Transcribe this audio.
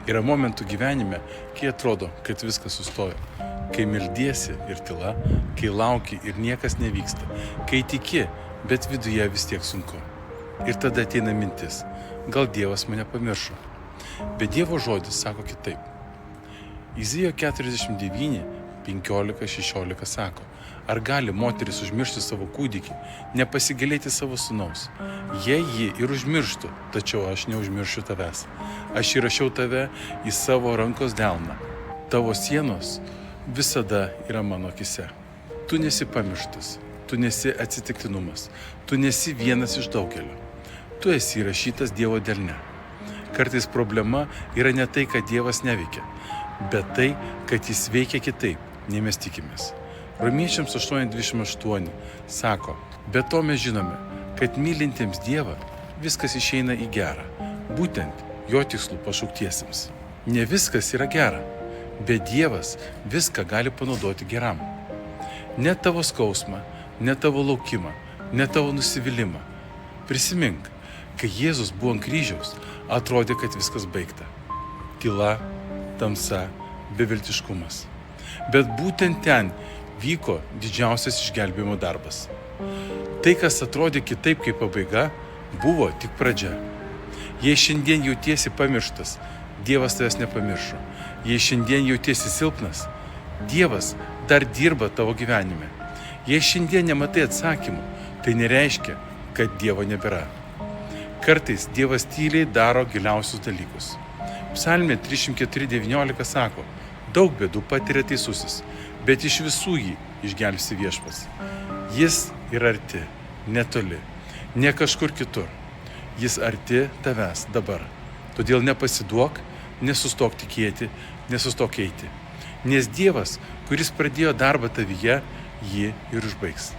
Yra momentų gyvenime, kai atrodo, kad viskas sustojo. Kai meldiesi ir tyla, kai lauki ir niekas nevyksta. Kai tiki, bet viduje vis tiek sunku. Ir tada ateina mintis, gal Dievas mane pamiršo. Bet Dievo žodis sako kitaip. Izaijo 49, 15-16 sako, ar gali moteris užmiršti savo kūdikį, nepasigailėti savo sūnaus? Jei jį ir užmirštų, tačiau aš neužmiršiu tavęs. Aš įrašiau tave į savo rankos delną. Tavo sienos visada yra mano akise. Tu nesi pamirštas, tu nesi atsitiktinumas, tu nesi vienas iš daugelio. Tu esi įrašytas Dievo delne. Kartais problema yra ne tai, kad Dievas neveikia, bet tai, kad jis veikia kitaip, nei mes tikimės. Romiečiams 8:28 sako, be to mes žinome, kad mylintiems Dievą viskas išeina į gerą, būtent jo tikslų pašauktiesiems. Ne viskas yra gera, bet Dievas viską gali panaudoti geram. Ne tavo skausmą, ne tavo laukimą, ne tavo nusivylimą. Prisimink, kai Jėzus buvo ant kryžiaus, atrodė, kad viskas baigta. Tyla, tamsa, beviltiškumas. Bet būtent ten vyko didžiausias išgelbėjimo darbas. Tai, kas atrodė kitaip kaip pabaiga, buvo tik pradžia. Jei šiandien jautiesi pamirštas, Dievas tavęs nepamiršo. Jei šiandien jautiesi silpnas, Dievas dar dirba tavo gyvenime. Jei šiandien nematai atsakymų, tai nereiškia, kad Dievo nebėra. Kartais Dievas tyliai daro giliausius dalykus. Psalmė 304:19 sako, daug bėdų patiria teisusis, bet iš visų jį išgelbsti Viešpats. Jis yra arti, netoli, ne kažkur kitur. Jis arti tavęs dabar. Todėl nepasiduok, nesustok tikėti, nesustok eiti. Nes Dievas, kuris pradėjo darbą tavyje, jį ir užbaigs.